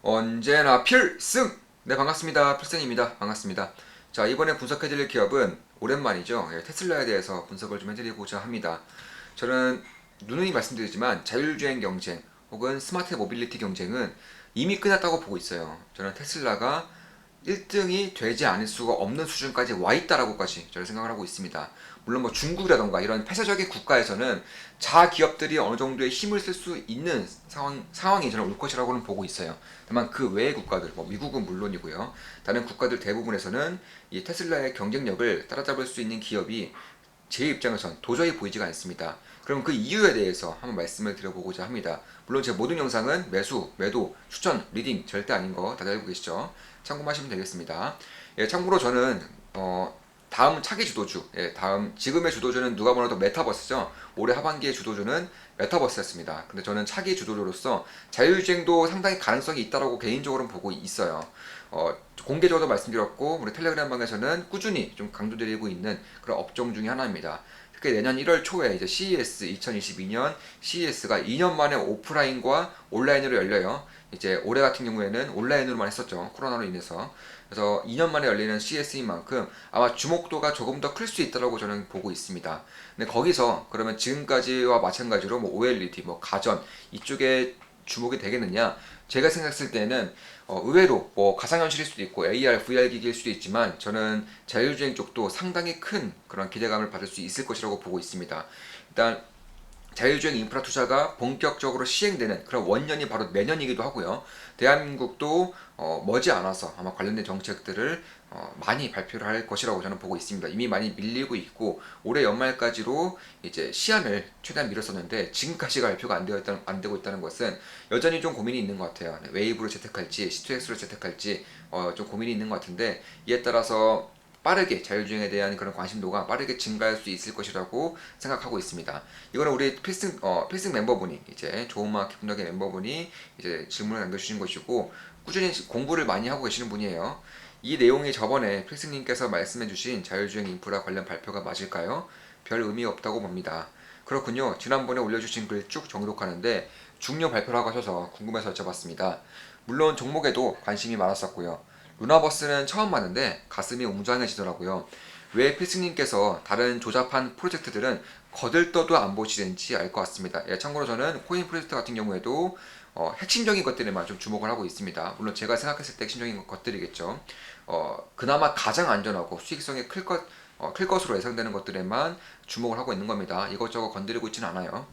언제나 필승! 네, 반갑습니다. 필승입니다. 반갑습니다. 자, 이번에 분석해드릴 기업은 오랜만이죠. 테슬라에 대해서 분석을 좀 해드리고자 합니다. 저는 누누이 말씀드리지만 자율주행 경쟁 혹은 스마트 모빌리티 경쟁은 이미 끝났다고 보고 있어요. 저는 테슬라가 1등이 되지 않을 수가 없는 수준까지 와 있다라고까지 저는 생각을 하고 있습니다. 물론 뭐 중국이라던가 이런 폐쇄적인 국가에서는 자 기업들이 어느 정도의 힘을 쓸 수 있는 상황이 저는 올 것이라고는 보고 있어요. 다만 그 외의 국가들, 뭐 미국은 물론이고요. 다른 국가들 대부분에서는 이 테슬라의 경쟁력을 따라잡을 수 있는 기업이 제 입장에선 도저히 보이지가 않습니다. 그럼 그 이유에 대해서 한번 말씀을 드려보고자 합니다. 물론 제 모든 영상은 매수, 매도, 추천, 리딩 절대 아닌 거 다들 알고 계시죠? 참고하시면 되겠습니다. 예, 참고로 저는 다음 차기 주도주, 다음 지금의 주도주는 누가 보나도 메타버스죠. 올해 하반기의 주도주는 메타버스였습니다. 근데 저는 차기 주도주로서 자율주행도 상당히 가능성이 있다고 개인적으로 보고 있어요. 공개적으로 말씀드렸고 우리 텔레그램 방에서는 꾸준히 좀 강조드리고 있는 그런 업종 중에 하나입니다. 특히 내년 1월 초에 이제 CES 2022년 CES가 2년 만에 오프라인과 온라인으로 열려요. 이제 올해 같은 경우에는 온라인으로만 했었죠. 코로나로 인해서. 그래서 2년 만에 열리는 CES인 만큼 아마 주목도가 조금 더 클 수 있다고 저는 보고 있습니다. 근데 거기서 그러면 지금까지와 마찬가지로 뭐 OLED, 뭐 가전 이쪽에 주목이 되겠느냐? 제가 생각했을 때는 의외로 뭐 가상현실일 수도 있고 AR, VR 기기일 수도 있지만 저는 자율주행 쪽도 상당히 큰 그런 기대감을 받을 수 있을 것이라고 보고 있습니다. 일단 자율주행 인프라 투자가 본격적으로 시행되는 그런 원년이 바로 내년이기도 하고요. 대한민국도 머지않아서 아마 관련된 정책들을 많이 발표를 할 것이라고 저는 보고 있습니다. 이미 많이 밀리고 있고 올해 연말까지로 이제 시한을 최대한 미뤘었는데 지금까지가 발표가 안 되고 있다는 것은 여전히 좀 고민이 있는 것 같아요. 웨이브로 채택할지 C2X로 채택할지 좀 고민이 있는 것 같은데 이에 따라서 빠르게 자율주행에 대한 그런 관심도가 빠르게 증가할 수 있을 것이라고 생각하고 있습니다. 이거는 우리 필승 멤버분이 이제 좋은마켓 분석의 멤버분이 이제 질문을 남겨주신 것이고 꾸준히 공부를 많이 하고 계시는 분이에요. 이 내용이 저번에 필승님께서 말씀해주신 자율주행 인프라 관련 발표가 맞을까요? 별 의미 없다고 봅니다. 그렇군요. 지난번에 올려주신 글 쭉 정독하는데 중요 발표라고 하셔서 궁금해서 여쭤봤습니다. 물론 종목에도 관심이 많았었고요. 루나버스는 처음 봤는데 가슴이 웅장해지더라고요. 왜 필승님께서 다른 조잡한 프로젝트들은 거들떠도 안 보시는지 알 것 같습니다. 예, 참고로 저는 코인 프로젝트 같은 경우에도 핵심적인 것들에만 좀 주목을 하고 있습니다. 물론 제가 생각했을 때 핵심적인 것들이겠죠. 그나마 가장 안전하고 수익성이 클 것으로 예상되는 것들에만 주목을 하고 있는 겁니다. 이것저것 건드리고 있지는 않아요.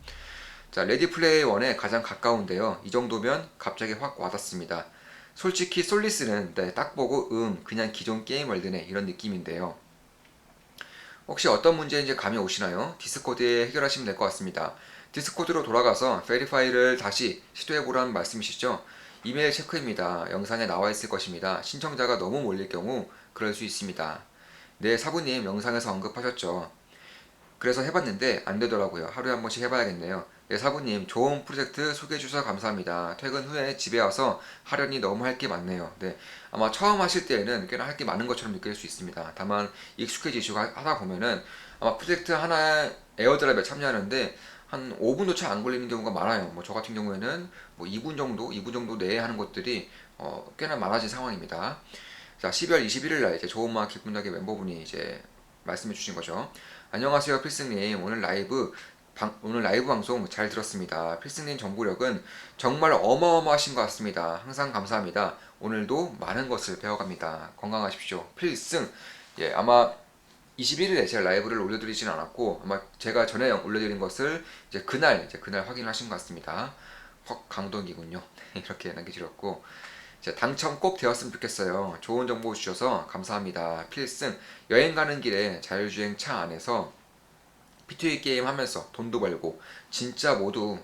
자, 레디 플레이 원에 가장 가까운데요. 이 정도면 갑자기 확 와닿습니다. 솔직히 솔리스는 딱 보고 그냥 기존 게임 월드네 이런 느낌인데요. 혹시 어떤 문제인지 감이 오시나요? 디스코드에 해결하시면 될 것 같습니다. 디스코드로 돌아가서 베리파이를 다시 시도해보라는 말씀이시죠? 이메일 체크입니다. 영상에 나와 있을 것입니다. 신청자가 너무 몰릴 경우 그럴 수 있습니다. 네, 사부님 영상에서 언급하셨죠. 그래서 해봤는데 안 되더라고요. 하루에 한 번씩 해봐야겠네요. 네, 사부님 좋은 프로젝트 소개해 주셔서 감사합니다. 퇴근 후에 집에 와서 하려니 너무 할 게 많네요. 네, 아마 처음 하실 때에는 꽤나 할 게 많은 것처럼 느낄 수 있습니다. 다만 익숙해지시고 하다 보면은 아마 프로젝트 하나 에어드랍에 참여하는데 한 5분도 채 안 걸리는 경우가 많아요. 뭐 저 같은 경우에는 뭐 2분 정도 내에 하는 것들이 꽤나 많아진 상황입니다. 자, 12월 21일 날 이제 좋은마켓 분석의 멤버분이 이제 말씀해 주신 거죠. 안녕하세요, 필승님. 오늘 라이브 방송 잘 들었습니다. 필승님 정보력은 정말 어마어마하신 것 같습니다. 항상 감사합니다. 오늘도 많은 것을 배워갑니다. 건강하십시오. 필승. 예, 아마 21일에 제가 라이브를 올려드리진 않았고 아마 제가 전에 올려드린 것을 이제 그날 확인하신 것 같습니다. 확 강동이군요. 이렇게 남겨주셨고 당첨 꼭 되었으면 좋겠어요. 좋은 정보 주셔서 감사합니다. 필승. 여행 가는 길에 자율주행 차 안에서 P2E 게임 하면서 돈도 벌고 진짜 모두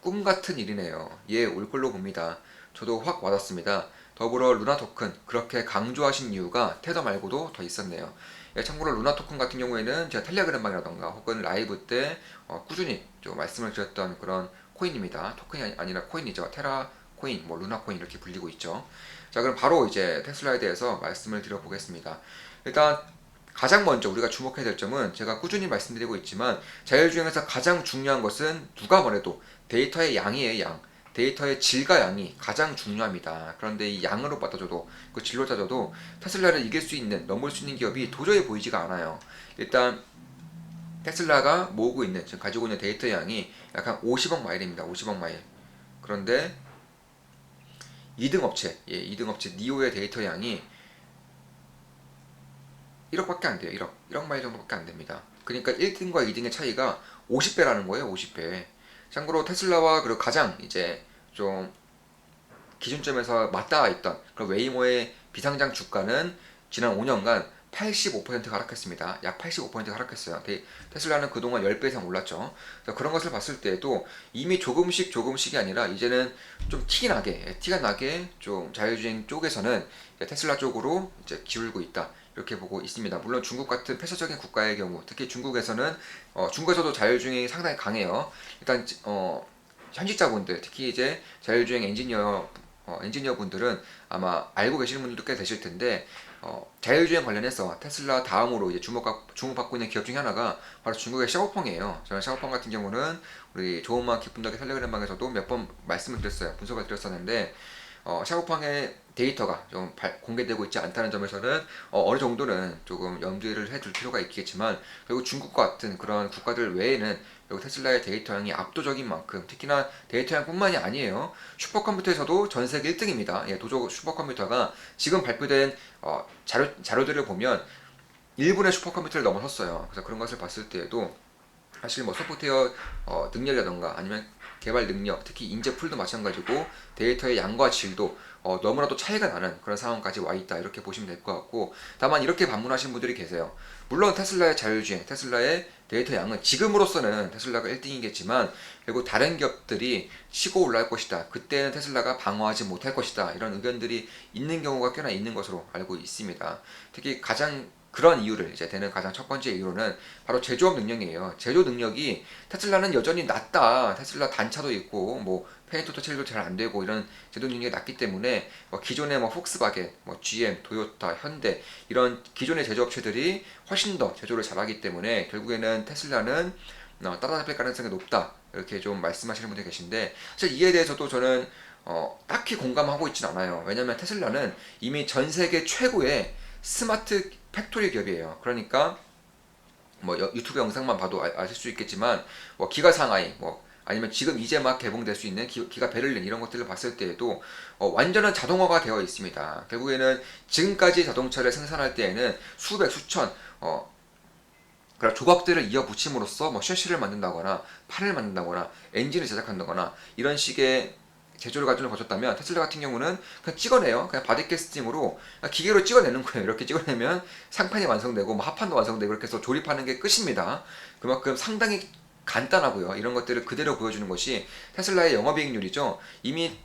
꿈 같은 일이네요. 예, 올 걸로 봅니다. 저도 확 와닿습니다. 더불어 루나 토큰 그렇게 강조하신 이유가 테더 말고도 더 있었네요. 예, 참고로 루나 토큰 같은 경우에는 제가 텔레그램방이라던가 혹은 라이브 때 꾸준히 좀 말씀을 드렸던 그런 코인입니다. 토큰이 아니라 코인이죠. 테라 코인, 뭐 루나 코인 이렇게 불리고 있죠. 자, 그럼 바로 이제 테슬라에 대해서 말씀을 드려보겠습니다. 일단 가장 먼저 우리가 주목해야 될 점은 제가 꾸준히 말씀드리고 있지만 자율주행에서 가장 중요한 것은 누가 뭐래도 데이터의 양이에요, 양. 데이터의 질과 양이 가장 중요합니다. 그런데 이 양으로 따져도 그 질로 따져도 테슬라를 이길 수 있는 넘볼 수 있는 기업이 도저히 보이지가 않아요. 일단 테슬라가 모으고 있는 지금 가지고 있는 데이터 양이 약 50억 마일입니다. 50억 마일. 그런데 2등 업체, 2등 업체 니오의 데이터 양이 1억밖에 안 돼요. 1억 마일 정도밖에 안 됩니다. 그러니까 1등과 2등의 차이가 50배라는 거예요. 50배. 참고로 테슬라와 그리고 가장 이제 좀 기준점에서 맞닿아 있던 그런 웨이모의 비상장 주가는 지난 5년간 85% 하락했습니다. 약 85% 하락했어요. 테슬라는 그동안 10배 이상 올랐죠. 그런 것을 봤을 때에도 이미 조금씩이 아니라 이제는 좀 티가 나게 좀 자율주행 쪽에서는 테슬라 쪽으로 이제 기울고 있다. 이렇게 보고 있습니다. 물론 중국 같은 폐쇄적인 국가의 경우, 특히 중국에서는 중국에서도 자율주행이 상당히 강해요. 일단 현직자분들, 특히 이제 자율주행 엔지니어 분들은 아마 알고 계시는 분들도 꽤 되실 텐데 자율주행 관련해서 테슬라 다음으로 이제 주목받고 있는 기업 중에 하나가 바로 중국의 샤오펑이에요. 저는 샤오펑 같은 경우는 우리 좋은 마음 기쁜 덕의 텔레그램 방에서도 몇 번 말씀을 드렸어요. 분석을 드렸었는데 샤오펑의 데이터가 좀 공개되고 있지 않다는 점에서는 어느 정도는 조금 염두를 해둘 필요가 있겠지만 결국 중국과 같은 그런 국가들 외에는 결국 테슬라의 데이터량이 압도적인 만큼 특히나 데이터량뿐만이 아니에요. 슈퍼컴퓨터에서도 전 세계 1등입니다. 도조 슈퍼컴퓨터가 지금 발표된 자료들을 보면 1분의 슈퍼컴퓨터를 넘어섰어요. 그래서 그런 것을 봤을 때에도 사실 뭐 소프트웨어 능력이라던가 아니면 개발 능력, 특히 인재 풀도 마찬가지고 데이터의 양과 질도 너무나도 차이가 나는 그런 상황까지 와 있다 이렇게 보시면 될 것 같고 다만 이렇게 반문하신 분들이 계세요. 물론 테슬라의 자율주행, 테슬라의 데이터 양은 지금으로서는 테슬라가 1등이겠지만 결국 다른 기업들이 치고 올라갈 것이다. 그때는 테슬라가 방어하지 못할 것이다. 이런 의견들이 있는 경우가 꽤나 있는 것으로 알고 있습니다. 특히 그런 이유를 이제 되는 가장 첫 번째 이유로는 바로 제조업 능력이에요. 제조 능력이 테슬라는 여전히 낮다. 테슬라 단차도 있고 뭐 페인트 터치도 잘 안 되고 이런 제조 능력이 낮기 때문에 기존의 폭스바겐, GM, 도요타, 현대 이런 기존의 제조업체들이 훨씬 더 제조를 잘하기 때문에 결국에는 테슬라는 따라잡힐 가능성이 높다. 이렇게 좀 말씀하시는 분들이 계신데 사실 이에 대해서도 저는 딱히 공감하고 있진 않아요. 왜냐면 테슬라는 이미 전 세계 최고의 스마트 팩토리 기업이에요. 그러니까 유튜브 영상만 봐도 아실 수 있겠지만 기가 상하이 아니면 지금 이제 막 개봉될 수 있는 기가 베를린 이런 것들을 봤을 때에도 완전한 자동화가 되어 있습니다. 결국에는 지금까지 자동차를 생산할 때에는 수백 수천 그런 조각들을 이어 붙임으로써 셰시를 만든다거나 판을 만든다거나 엔진을 제작한다거나 이런 식의 제조를 과정을 거쳤다면 테슬라 같은 경우는 그냥 찍어내요. 그냥 바디캐스팅으로 기계로 찍어내는 거예요. 이렇게 찍어내면 상판이 완성되고 합판도 완성되고 이렇게 해서 조립하는 게 끝입니다. 그만큼 상당히 간단하고요. 이런 것들을 그대로 보여주는 것이 테슬라의 영업이익률이죠. 이미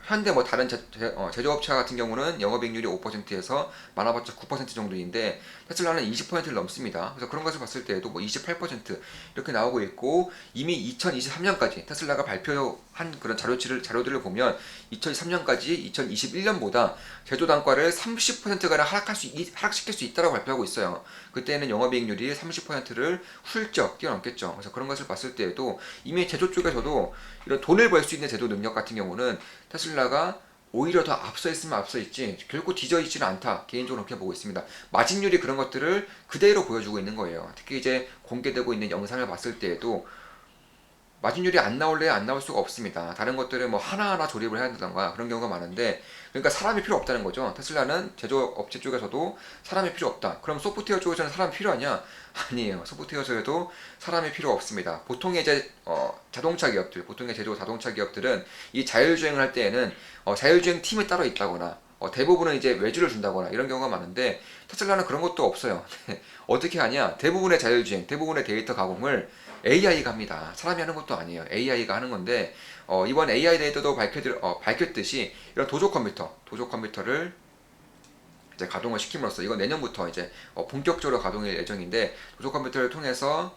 현대 다른 제조업체 같은 경우는 영업이익률이 5%에서 많아봤자 9% 정도인데 테슬라는 20%를 넘습니다. 그래서 그런 것을 봤을 때에도 28% 이렇게 나오고 있고 이미 2023년까지 테슬라가 발표한 그런 자료들을 보면 2023년까지 2021년보다 제조 단가를 30%가량 하락시킬 수 있다고 발표하고 있어요. 그때는 영업이익률이 30%를 훌쩍 뛰어넘겠죠. 그래서 그런 것을 봤을 때에도 이미 제조 쪽에서도 이런 돈을 벌 수 있는 제조 능력 같은 경우는 테슬라가 오히려 더 앞서 있으면 앞서 있지 결코 뒤져 있지는 않다. 개인적으로 그렇게 보고 있습니다. 마진율이 그런 것들을 그대로 보여주고 있는 거예요. 특히 이제 공개되고 있는 영상을 봤을 때에도 마진율이 안 나올래야 안 나올 수가 없습니다. 다른 것들은 하나하나 조립을 해야 된다던가 그런 경우가 많은데 그러니까 사람이 필요 없다는 거죠. 테슬라는 제조업체 쪽에서도 사람이 필요 없다. 그럼 소프트웨어 쪽에서는 사람이 필요하냐? 아니에요. 소프트웨어에서도 사람이 필요 없습니다. 보통의 이제 자동차 기업들, 보통의 제조 자동차 기업들은 이 자율주행을 할 때에는 자율주행 팀이 따로 있다거나 대부분은 이제 외주를 준다거나 이런 경우가 많은데 테슬라는 그런 것도 없어요. 어떻게 하냐? 대부분의 자율주행, 대부분의 데이터 가공을 AI가 합니다. 사람이 하는 것도 아니에요. AI가 하는 건데 이번 AI 데이터도 밝혔듯이 이런 도조 컴퓨터를 이제 가동을 시킴으로써 이건 내년부터 이제 본격적으로 가동일 예정인데 도조 컴퓨터를 통해서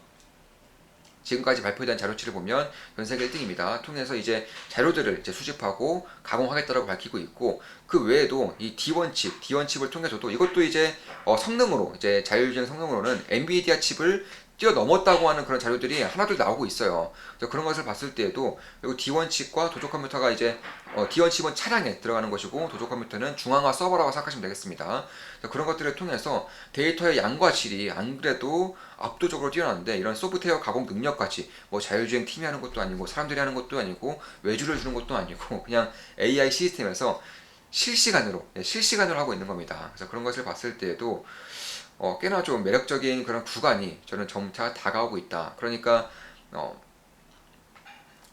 지금까지 발표된 자료치를 보면 전 세계 1등입니다. 통해서 이제 자료들을 이제 수집하고 가공하겠다라고 밝히고 있고 그 외에도 이 D1칩을 통해서도 이것도 이제 성능으로 이제 자율주행 성능으로는 엔비디아 칩을 뛰어넘었다고 하는 그런 자료들이 하나둘 나오고 있어요. 그래서 그런 것을 봤을 때에도 그리고 D1 칩과 도조 컴퓨터가 이제 D1 칩은 차량에 들어가는 것이고 도조 컴퓨터는 중앙화 서버라고 생각하시면 되겠습니다. 그런 것들을 통해서 데이터의 양과 질이 안 그래도 압도적으로 뛰어났는데 이런 소프트웨어 가공 능력까지 뭐 자율주행 팀이 하는 것도 아니고 사람들이 하는 것도 아니고 외주를 주는 것도 아니고 그냥 AI 시스템에서 실시간으로 하고 있는 겁니다. 그래서 그런 것을 봤을 때에도 꽤나 좀 매력적인 그런 구간이 저는 점차 다가오고 있다. 그러니까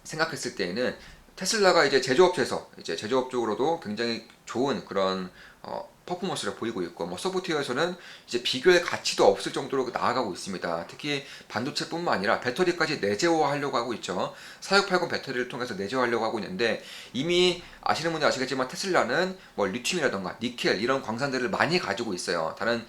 생각했을 때에는 테슬라가 이제 제조업 쪽으로도 굉장히 좋은 그런 퍼포먼스를 보이고 있고 뭐 소프트웨어에서는 이제 비교의 가치도 없을 정도로 나아가고 있습니다. 특히 반도체뿐만 아니라 배터리까지 내재화하려고 하고 있죠. 4680 배터리를 통해서 내재화하려고 하고 있는데 이미 아시는 분들 아시겠지만 테슬라는 뭐 리튬이라던가 니켈 이런 광산들을 많이 가지고 있어요. 다른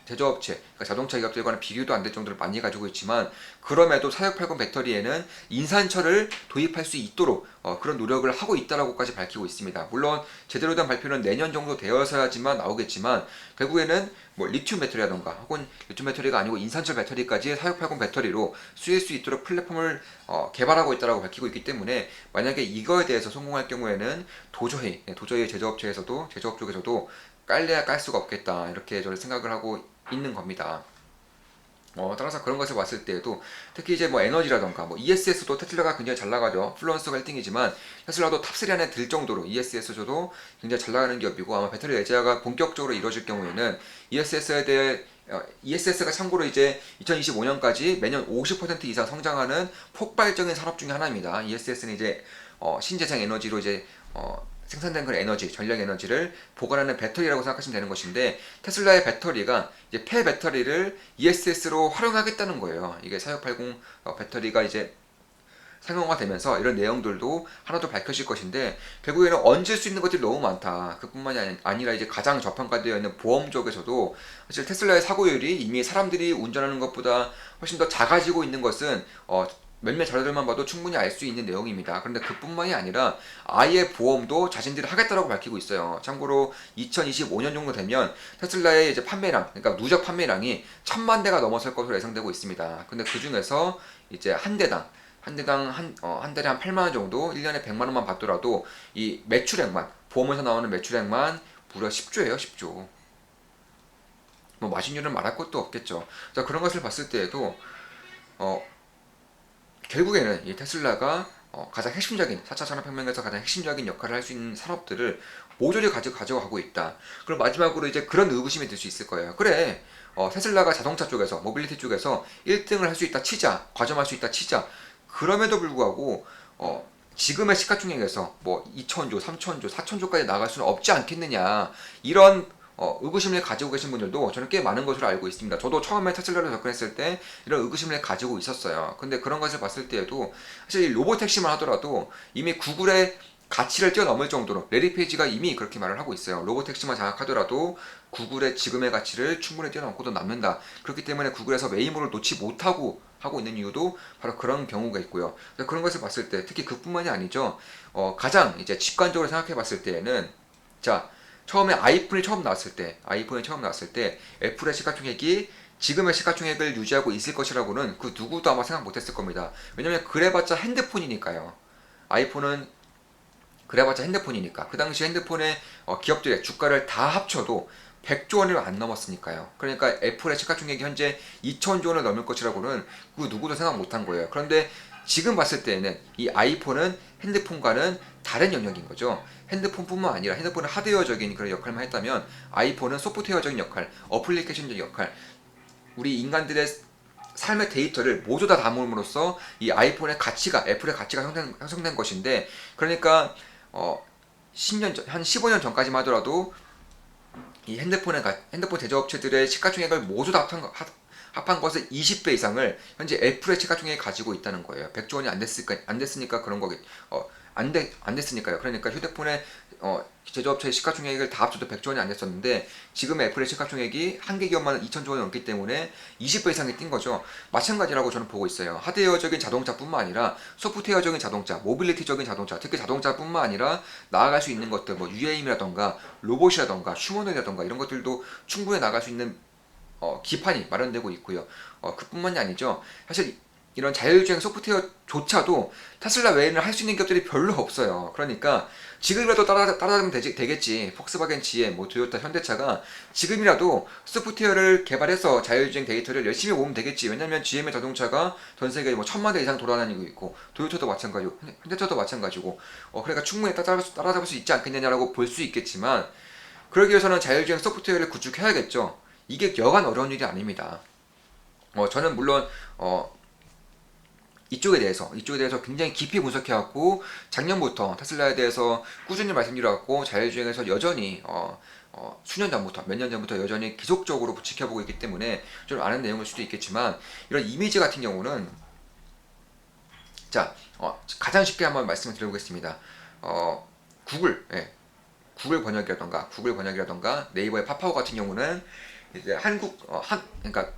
제조업체, 그러니까 자동차 기업들과는 비교도 안 될 정도로 많이 가지고 있지만 그럼에도 4680 배터리에는 인산철을 도입할 수 있도록 그런 노력을 하고 있다라고까지 밝히고 있습니다. 물론 제대로 된 발표는 내년 정도 되어서야지만 나오겠지만 결국에는 뭐 리튬 배터리라던가 혹은 리튬 배터리가 아니고 인산철 배터리까지 4680 배터리로 쓰일 수 있도록 플랫폼을 개발하고 있다라고 밝히고 있기 때문에 만약에 이거에 대해서 성공할 경우에는 도저히 제조업 쪽에서도 깔래야 깔 수가 없겠다 이렇게 저는 생각을 하고 있는 겁니다. 따라서 그런 것을 봤을 때에도 특히 이제 뭐 에너지라던가 뭐 ESS도 테슬라가 굉장히 잘 나가죠. 플루언스가 1등이지만 테슬라도 탑3 안에 들 정도로 ESS조도 굉장히 잘 나가는 기업이고 아마 배터리 내재화가 본격적으로 이루어질 경우에는 ESS에 대해 ESS가 참고로 이제 2025년까지 매년 50% 이상 성장하는 폭발적인 산업 중에 하나입니다. ESS는 이제 신재생 에너지로 이제 생산된 그런 에너지, 전력 에너지를 보관하는 배터리라고 생각하시면 되는 것인데 테슬라의 배터리가 이제 폐 배터리를 ESS로 활용하겠다는 거예요. 이게 4680 배터리가 이제 상용화되면서 이런 내용들도 하나도 밝혀질 것인데 결국에는 얹을 수 있는 것들이 너무 많다. 그뿐만이 아니라 이제 가장 저평가되어 있는 보험 쪽에서도 사실 테슬라의 사고율이 이미 사람들이 운전하는 것보다 훨씬 더 작아지고 있는 것은 몇몇 자료들만 봐도 충분히 알 수 있는 내용입니다. 그런데 그뿐만이 아니라 아예 보험도 자신들이 하겠다라고 밝히고 있어요. 참고로 2025년 정도 되면 테슬라의 이제 판매량, 그러니까 누적 판매량이 1000만 대가 넘어설 것으로 예상되고 있습니다. 근데 그 중에서 이제 한 달에 한 8만 원 정도, 1년에 100만 원만 받더라도 이 매출액만, 보험에서 나오는 매출액만 무려 10조예요, 10조. 뭐 마진율은 말할 것도 없겠죠. 자, 그런 것을 봤을 때에도 결국에는 이 테슬라가 가장 핵심적인 4차 산업혁명에서 가장 핵심적인 역할을 할 수 있는 산업들을 모조리 가져가고 있다. 그럼 마지막으로 이제 그런 의구심이 들 수 있을 거예요. 그래, 테슬라가 자동차 쪽에서 모빌리티 쪽에서 1등을 할 수 있다 치자, 과점할 수 있다 치자. 그럼에도 불구하고 지금의 시가총액에서 뭐 2천조, 3천조, 4천조까지 나갈 수는 없지 않겠느냐. 이런 의구심을 가지고 계신 분들도 저는 꽤 많은 것으로 알고 있습니다. 저도 처음에 테슬라를 접근했을 때 이런 의구심을 가지고 있었어요. 근데 그런 것을 봤을 때에도 사실 로보택시만 하더라도 이미 구글의 가치를 뛰어넘을 정도로 레리 페이지가 이미 그렇게 말을 하고 있어요. 로보택시만 장악하더라도 구글의 지금의 가치를 충분히 뛰어넘고도 남는다. 그렇기 때문에 구글에서 웨이모를 놓지 못하고 하고 있는 이유도 바로 그런 경우가 있고요. 그런 것을 봤을 때 특히 그뿐만이 아니죠. 가장 이제 직관적으로 생각해 봤을 때에는 자, 처음에 아이폰이 처음 나왔을 때 애플의 시가총액이 지금의 시가총액을 유지하고 있을 것이라고는 그 누구도 아마 생각 못했을 겁니다. 왜냐면 그래봤자 핸드폰이니까요. 아이폰은 그래봤자 핸드폰이니까 그 당시 핸드폰의 기업들의 주가를 다 합쳐도 100조 원을 안 넘었으니까요. 그러니까 애플의 시가총액이 현재 2천조 원을 넘을 것이라고는 그 누구도 생각 못한 거예요. 그런데 지금 봤을 때는 이 아이폰은 핸드폰과는 다른 영역인 거죠. 핸드폰뿐만 아니라 핸드폰은 하드웨어적인 그런 역할만 했다면 아이폰은 소프트웨어적인 역할, 어플리케이션적인 역할, 우리 인간들의 삶의 데이터를 모두 다 담음으로써 이 아이폰의 가치가, 애플의 가치가 형성된 것인데, 그러니까 10년 전, 한 15년 전까지만 하더라도 이 핸드폰 제조업체들의 시가총액을 모두 다 합한 것의 20배 이상을 현재 애플의 시가총액이 가지고 있다는 거예요. 100조 원이 안 됐으니까 그런 거겠, 안 됐으니까요. 그러니까 휴대폰의 제조업체의 시가총액을 다 합쳐도 100조 원이 안 됐었는데 지금의 애플의 시가총액이 한 개 기업만 2천조 원이 넘기 때문에 20배 이상이 뛴 거죠. 마찬가지라고 저는 보고 있어요. 하드웨어적인 자동차뿐만 아니라 소프트웨어적인 자동차, 모빌리티적인 자동차, 특히 자동차뿐만 아니라 나아갈 수 있는 것들, 뭐 UAM이라던가 로봇이라던가 휴머노이라던가 이런 것들도 충분히 나갈 수 있는 기판이 마련되고 있고요. 그뿐만이 아니죠. 사실 이런 자율주행 소프트웨어조차도 테슬라 외에는 할 수 있는 기업들이 별로 없어요. 그러니까 지금이라도 따라가면 되겠지. 폭스바겐, GM, 뭐 토요타, 현대차가 지금이라도 소프트웨어를 개발해서 자율주행 데이터를 열심히 모으면 되겠지. 왜냐면 GM의 자동차가 전 세계에 뭐 1,000만 대 이상 돌아다니고 있고 토요타도 마찬가지고 현대차도 마찬가지고 그러니까 충분히 따라잡을 수 있지 않겠느냐라고 볼 수 있겠지만 그러기 위해서는 자율주행 소프트웨어를 구축해야겠죠. 이게 여간 어려운 일이 아닙니다. 저는 물론 이쪽에 대해서 굉장히 깊이 분석해왔고 작년부터 테슬라에 대해서 꾸준히 말씀드려왔고 자율주행에서 여전히 수년 전부터 몇 년 전부터 여전히 계속적으로 지켜보고 있기 때문에 좀 아는 내용일 수도 있겠지만 이런 이미지 같은 경우는 자 가장 쉽게 한번 말씀을 드려보겠습니다. 구글 번역이라던가 네이버의 파파고 같은 경우는 이제 그러니까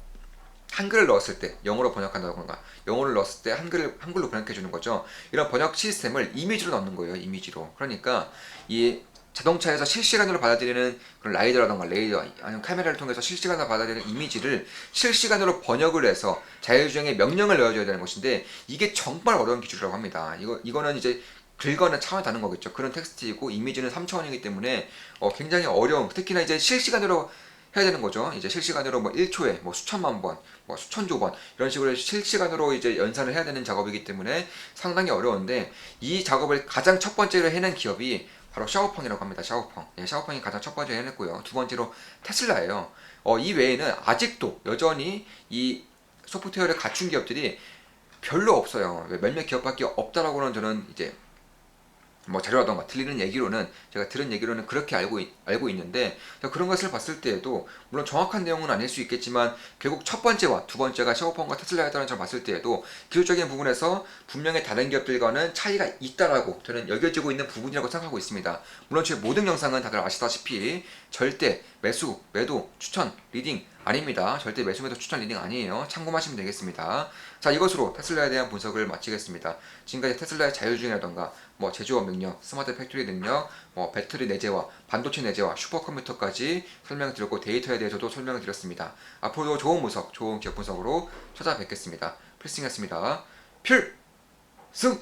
한글을 넣었을 때 영어로 번역한다던가 영어를 넣었을 때 한글로 번역해 주는 거죠. 이런 번역 시스템을 이미지로 넣는 거예요. 이미지로. 그러니까 이 자동차에서 실시간으로 받아들이는 그런 라이더라던가 레이더 아니면 카메라를 통해서 실시간으로 받아들이는 이미지를 실시간으로 번역을 해서 자율주행의 명령을 넣어줘야 되는 것인데 이게 정말 어려운 기술이라고 합니다. 이거는 이제 글과는 차원이 다른 거겠죠. 그런 텍스트이고 이미지는 3차원이기 때문에 굉장히 어려운 특히나 이제 실시간으로 해야 되는 거죠. 이제 실시간으로 뭐 1초에 뭐 수천만 번, 뭐 수천조 번 이런 식으로 실시간으로 이제 연산을 해야 되는 작업이기 때문에 상당히 어려운데 이 작업을 가장 첫 번째로 해낸 기업이 바로 샤오펑이라고 합니다. 샤오펑. 샤오펑이 가장 첫 번째로 해냈고요. 두 번째로 테슬라예요. 이 외에는 아직도 여전히 이 소프트웨어를 갖춘 기업들이 별로 없어요. 몇몇 기업밖에 없다라고는 저는 이제 뭐 자료라던가 제가 들은 얘기로는 그렇게 알고 있는데 그런 것을 봤을 때에도 물론 정확한 내용은 아닐 수 있겠지만 결국 첫 번째와 두 번째가 샤오펑과 테슬라였다는 점을 봤을 때에도 기술적인 부분에서 분명히 다른 기업들과는 차이가 있다라고 저는 여겨지고 있는 부분이라고 생각하고 있습니다. 물론 제 모든 영상은 다들 아시다시피 절대 매도, 추천, 리딩 아닙니다. 절대 매수, 매도, 추천, 리딩 아니에요. 참고하시면 되겠습니다. 자, 이것으로 테슬라에 대한 분석을 마치겠습니다. 지금까지 테슬라의 자율주행이라던가 뭐 제조업 능력, 스마트 팩토리 능력, 뭐 배터리 내재화, 반도체 내재화, 슈퍼컴퓨터까지 설명드렸고 데이터에 대해서도 설명을 드렸습니다. 앞으로도 좋은 분석, 좋은 기업 분석으로 찾아뵙겠습니다. 필승이었습니다. 필승!